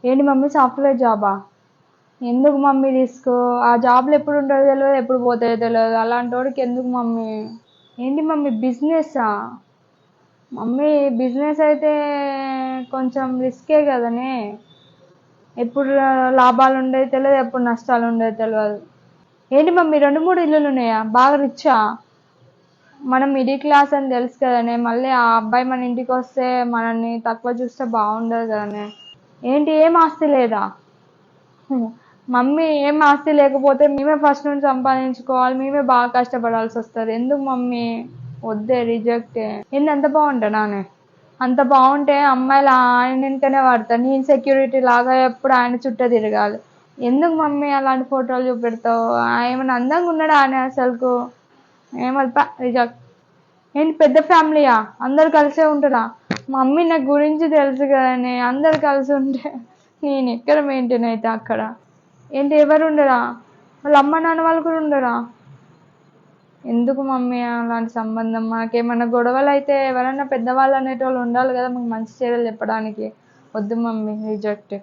ఏంటి mummy software జాబా? ఎందుకు మమ్మీ తీసుకో? ఆ జాబ్లో ఎప్పుడు ఉంటుందో తెలియదు, ఎప్పుడు పోతుందో తెలియదు. అలాంటి వాడికి ఎందుకు మమ్మీ? ఏంటి మమ్మీ బిజినెస్సా? మమ్మీ బిజినెస్ అయితే కొంచెం రిస్కే కదనే. ఎప్పుడు లాభాలు ఉండేది తెలియదు, ఎప్పుడు నష్టాలు ఉండేది తెలియదు. ఏంటి మమ్మీ 2-3 ఇల్లులు ఉన్నాయా? బాగా రిచ్చా? మనం మిడిల్ క్లాస్ అని తెలుసు కదనే. మళ్ళీ ఆ అబ్బాయి మన ఇంటికి వస్తే మనల్ని తక్కువ చూస్తే బాగుండదు కదనే. ఏంటి ఏం ఆస్తి లేదా? మమ్మీ ఏం ఆస్తి లేకపోతే మేమే ఫస్ట్ నుంచి సంపాదించుకోవాలి, మేమే బాగా కష్టపడాల్సి వస్తుంది. ఎందుకు మమ్మీ? వద్దే, రిజెక్టే. ఏంటి అంత బాగుంటానానే? అంత బాగుంటే అమ్మాయిలు ఆయన వెంటనే పడతారు. నేను సెక్యూరిటీ లాగా ఎప్పుడు ఆయన చుట్టూ తిరగాలి. ఎందుకు మమ్మీ అలాంటి ఫోటోలు చూపెడతావు? ఏమైనా అందంగా ఉన్నాడా ఆయన అసలుకు? ఏమల్పా, రిజెక్ట్. ఏంటి పెద్ద ఫ్యామిలీయా? అందరు కలిసే ఉంటారా? మమ్మీ నాకు గురించి తెలుసు కదనే, అందరు కలిసి ఉంటే నేను ఎక్కడ మెయింటైన్ అవుతా అక్కడ? ఏంటి ఎవరు ఉండరా? వాళ్ళ అమ్మ నాన్న వాళ్ళు కూడా ఉండరా? ఎందుకు మమ్మీ అలాంటి సంబంధం? మనకేమన్నా గొడవలు అయితే ఎవరైనా పెద్దవాళ్ళు అనేటోళ్ళు ఉండాలి కదా, మాకు మంచి చెడులు చెప్పడానికి. వద్దు మమ్మీ, రిజెక్ట్.